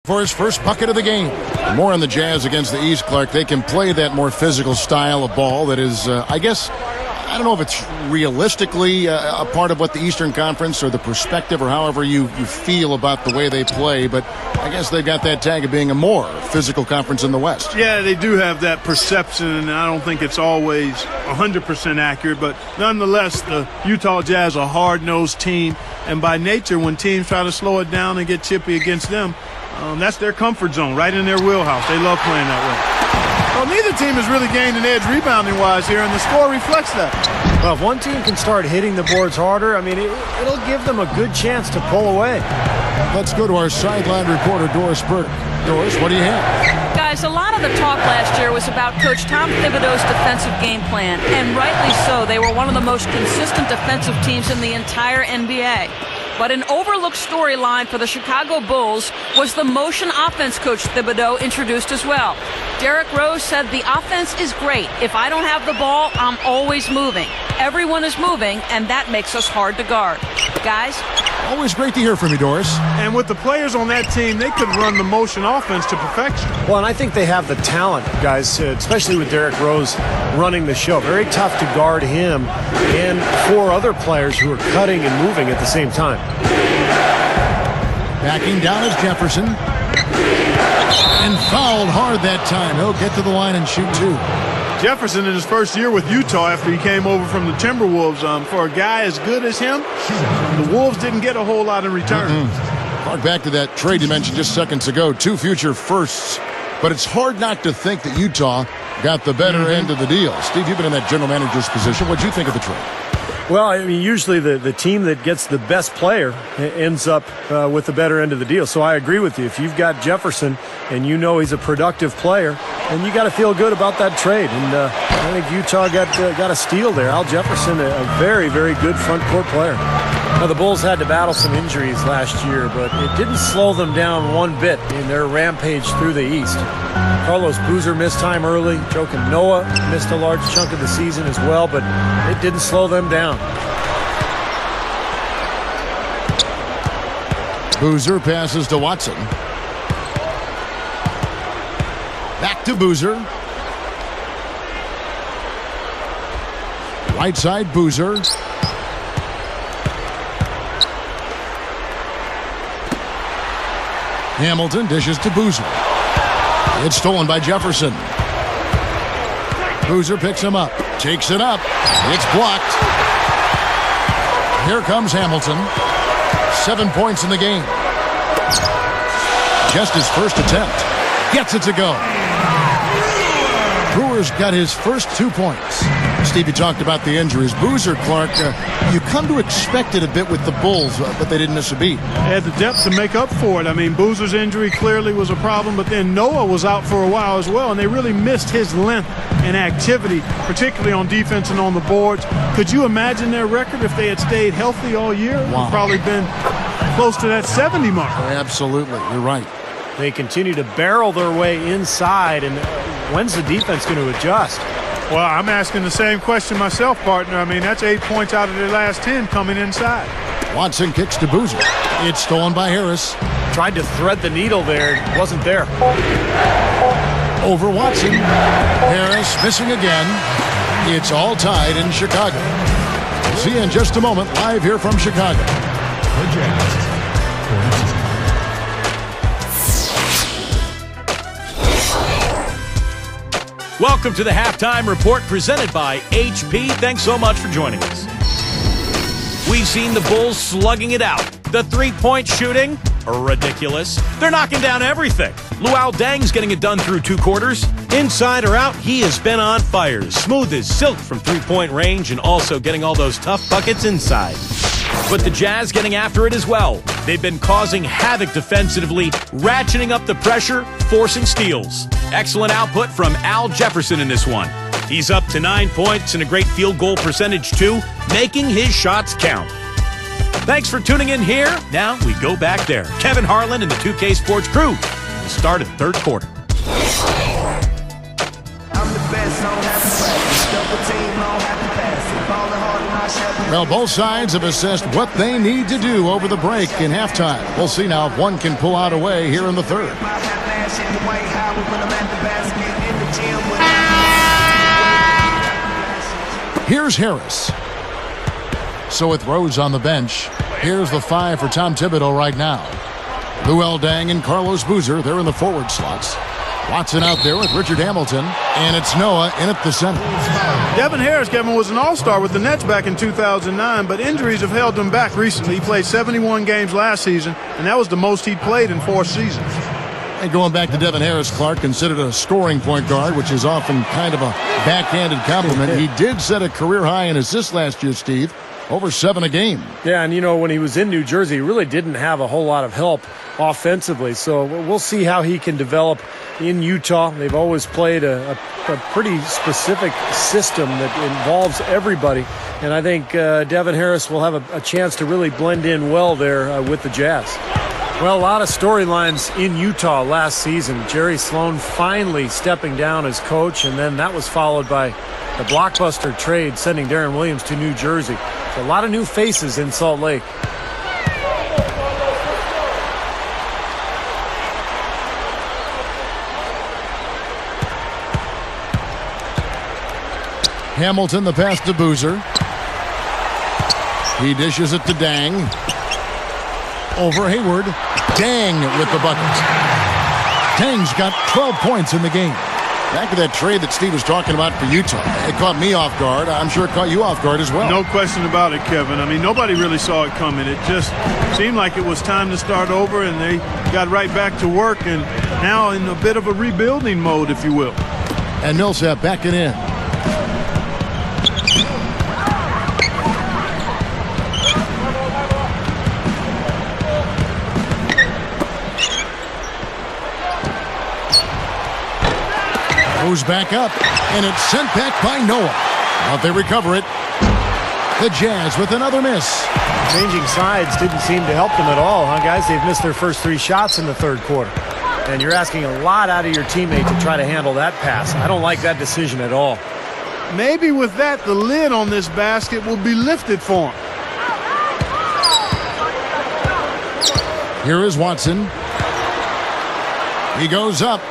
For his first bucket of the game. More on the Jazz against the East, Clark. They can play that more physical style of ball that is, I guess, I don't know if it's realistically a part of what the Eastern Conference or the perspective or however you feel about the way they play, but I guess they've got that tag of being a more physical conference in the West. Yeah, they do have that perception, and I don't think it's always 100% accurate, but nonetheless, the Utah Jazz are a hard-nosed team, and by nature, when teams try to slow it down and get chippy against them, that's their comfort zone, right in their wheelhouse. They love playing that way. Well, neither team has really gained an edge rebounding-wise here, and the score reflects that. Well, if one team can start hitting the boards harder, I mean, it'll give them a good chance to pull away. Let's go to our sideline reporter, Doris Burke. Doris, what do you have? Guys, a lot of the talk last year was about Coach Tom Thibodeau's defensive game plan, and rightly so. They were one of the most consistent defensive teams in the entire NBA. But an overlooked storyline for the Chicago Bulls was the motion offense Coach Thibodeau introduced as well. Derrick Rose said the offense is great. If I don't have the ball, I'm always moving. Everyone is moving, and that makes us hard to guard. Guys? Always great to hear from you, Doris. And with the players on that team, they could run the motion offense to perfection. Well, and I think they have the talent, guys, especially with Derrick Rose running the show. Very tough to guard him and four other players who are cutting and moving at the same time. Backing down is Jefferson. And fouled hard that time. He'll get to the line and shoot two. Jefferson in his first year with Utah after he came over from the Timberwolves, for a guy as good as him, the Wolves didn't get a whole lot in return. Hark back to that trade you mentioned just seconds ago. 2 future firsts. But it's hard not to think that Utah got the better end of the deal. Steve, you've been in that general manager's position. What'd you think of the trade? Well, I mean, usually the team that gets the best player ends up with the better end of the deal. So I agree with you. If you've got Jefferson and you know he's a productive player, then you got to feel good about that trade. And I think Utah got a steal there. Al Jefferson, a very, very good front court player. Now, the Bulls had to battle some injuries last year, but it didn't slow them down one bit in their rampage through the East. Carlos Boozer missed time early. Joakim Noah missed a large chunk of the season as well, but it didn't slow them down. Boozer passes to Watson. Back to Boozer. Right side, Boozer. Hamilton dishes to Boozer. It's stolen by Jefferson. Boozer picks him up. Takes it up. It's blocked. Here comes Hamilton. 7 points in the game. Just his first attempt. Gets it to go. Brewer's got his first 2 points. Stevie talked about the injuries. Boozer, Clark, you come to expect it a bit with the Bulls, but they didn't miss a beat. They had the depth to make up for it. I mean, Boozer's injury clearly was a problem, but then Noah was out for a while as well, and they really missed his length and activity, particularly on defense and on the boards. Could you imagine their record if they had stayed healthy all year? Wow. It would probably been close to that 70 mark. Absolutely. You're right. They continue to barrel their way inside, and when's the defense going to adjust? Well, I'm asking the same question myself, partner. I mean, that's 8 points out of their last 10 coming inside. Watson kicks to Boozer. It's stolen by Harris. Tried to thread the needle there. Wasn't there. Over Watson. Harris missing again. It's all tied in Chicago. See you in just a moment, live here from Chicago. The Jazz. Welcome to the Halftime Report presented by HP. Thanks so much for joining us. We've seen the Bulls slugging it out. The three-point shooting, ridiculous. They're knocking down everything. Luol Deng's getting it done through 2 quarters. Inside or out, he has been on fire. Smooth as silk from three-point range and also getting all those tough buckets inside. But the Jazz getting after it as well. They've been causing havoc defensively, ratcheting up the pressure, forcing steals. Excellent output from Al Jefferson in this one. He's up to 9 points and a great field goal percentage too, making his shots count. Thanks for tuning in here. Now we go back there. Kevin Harlan and the 2K Sports crew will start at third quarter. I'm the best, no happy practice. Double team, no happy passing. Well, both sides have assessed what they need to do over the break in halftime. We'll see now if one can pull out away here in the third. Here's Harris. So with Rose on the bench, here's the 5 for Tom Thibodeau right now. Luol Deng and Carlos Boozer, they're in the forward slots. Watson out there with Richard Hamilton, and it's Noah in at the center. Devin Harris, Kevin, was an all-star with the Nets back in 2009, but injuries have held him back recently. He played 71 games last season, and that was the most he'd played in 4 seasons. And going back to Devin Harris, Clark, considered a scoring point guard, which is often kind of a backhanded compliment. He did set a career high in assists last year, Steve. Over 7 a game. Yeah, and when he was in New Jersey, he really didn't have a whole lot of help offensively. So we'll see how he can develop in Utah. They've always played a pretty specific system that involves everybody. And I think Devin Harris will have a chance to really blend in well there with the Jazz. Well, a lot of storylines in Utah last season. Jerry Sloan finally stepping down as coach, and then that was followed by the blockbuster trade sending Darren Williams to New Jersey. So a lot of new faces in Salt Lake. Hamilton, the pass to Boozer. He dishes it to Dang. Over Hayward. Dang with the bucket. Dang's got 12 points in the game. Back to that trade that Steve was talking about for Utah. It caught me off guard. I'm sure it caught you off guard as well. No question about it, Kevin. I mean, nobody really saw it coming. It just seemed like it was time to start over, and they got right back to work, and now in a bit of a rebuilding mode, if you will. And Millsap backing in. Goes back up, and it's sent back by Noah. But they recover it. The Jazz with another miss. Changing sides didn't seem to help them at all, huh, guys? They've missed their first 3 shots in the third quarter. And you're asking a lot out of your teammate to try to handle that pass. I don't like that decision at all. Maybe with that, the lid on this basket will be lifted for him. Here is Watson. He goes up.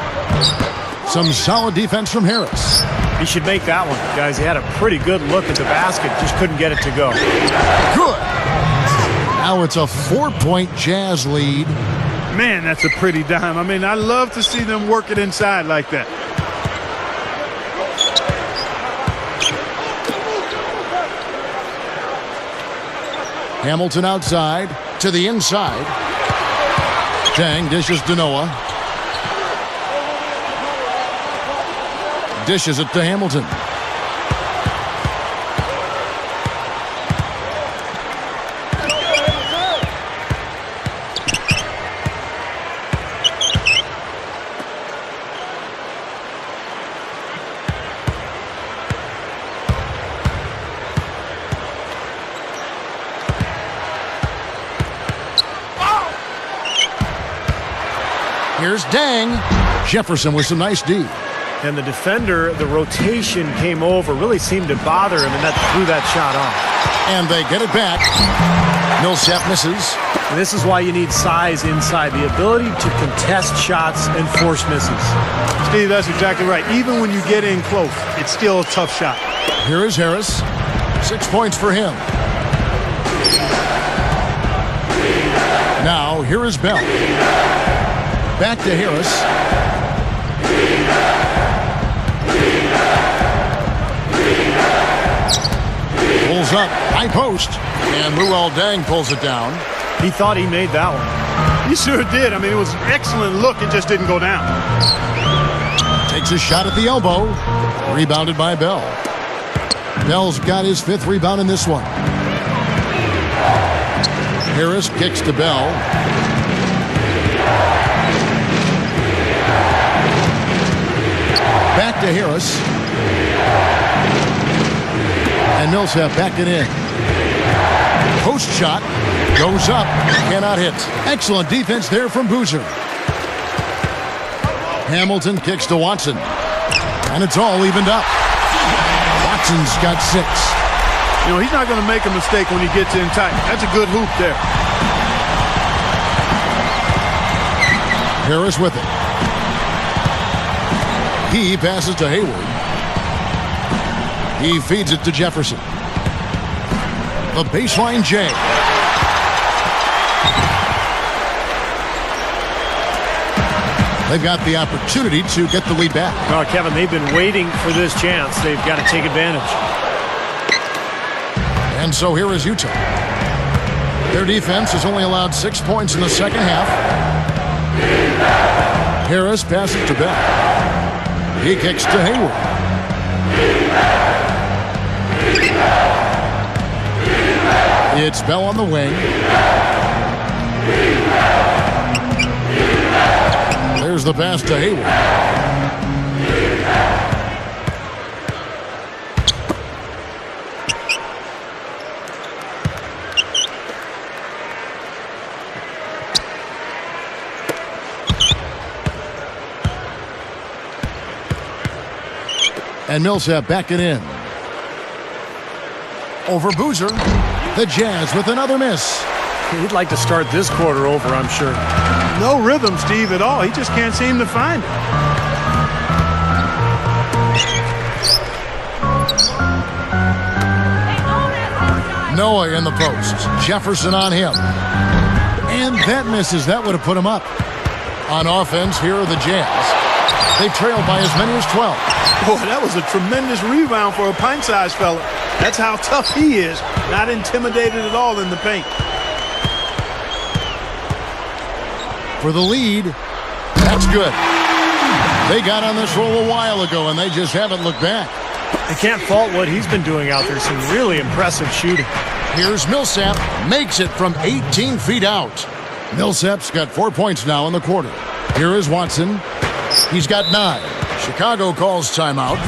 Some solid defense from Harris. He should make that one, guys. He had a pretty good look at the basket, just couldn't get it to go. Good. Now it's a 4-point Jazz lead. Man, that's a pretty dime. I mean, I love to see them work it inside like that. Hamilton outside to the inside. Dang dishes to Noah. Dishes it to Hamilton. Here's Dang. Jefferson with some nice D. And the defender, the rotation came over, really seemed to bother him, and that threw that shot off. And they get it back. Millsap misses. And this is why you need size inside, the ability to contest shots and force misses. Steve, that's exactly right. Even when you get in close, it's still a tough shot. Here is Harris. 6 points for him. Now, here is Bell. Back to Harris. Pulls up, high post, and Luol Deng pulls it down. He thought he made that one. He sure did. I mean, it was an excellent look. It just didn't go down. Takes a shot at the elbow. Rebounded by Bell. Bell's got his 5th rebound in this one. Harris kicks to Bell. Back to Harris. And Millsap backing in. Post shot. Goes up. Cannot hit. Excellent defense there from Boozer. Hamilton kicks to Watson. And it's all evened up. Watson's got 6. You know, he's not going to make a mistake when he gets in tight. That's a good hoop there. Harris with it. He passes to Hayward. He feeds it to Jefferson. The baseline J. They've got the opportunity to get the lead back. Well, Kevin, they've been waiting for this chance. They've got to take advantage. And so here is Utah. Their defense has only allowed 6 points in the second half. Harris passes to Bell. He kicks to Hayward. It's Bell on the wing. There's the pass to Hayward. And Millsap backing in. Over Boozer. The Jazz with another miss. He'd like to start this quarter over, I'm sure. No rhythm, Steve, at all. He just can't seem to find it. Noah in the post. Jefferson on him. And that misses. That would have put him up. On offense, here are the Jazz. They trailed by as many as 12. Boy, that was a tremendous rebound for a pint-sized fella. That's how tough he is. Not intimidated at all in the paint. For the lead, that's good. They got on this roll a while ago, and they just haven't looked back. I can't fault what he's been doing out there. Some really impressive shooting. Here's Millsap. Makes it from 18 feet out. Millsap's got 4 points now in the quarter. Here is Watson. He's got 9. Chicago calls timeout.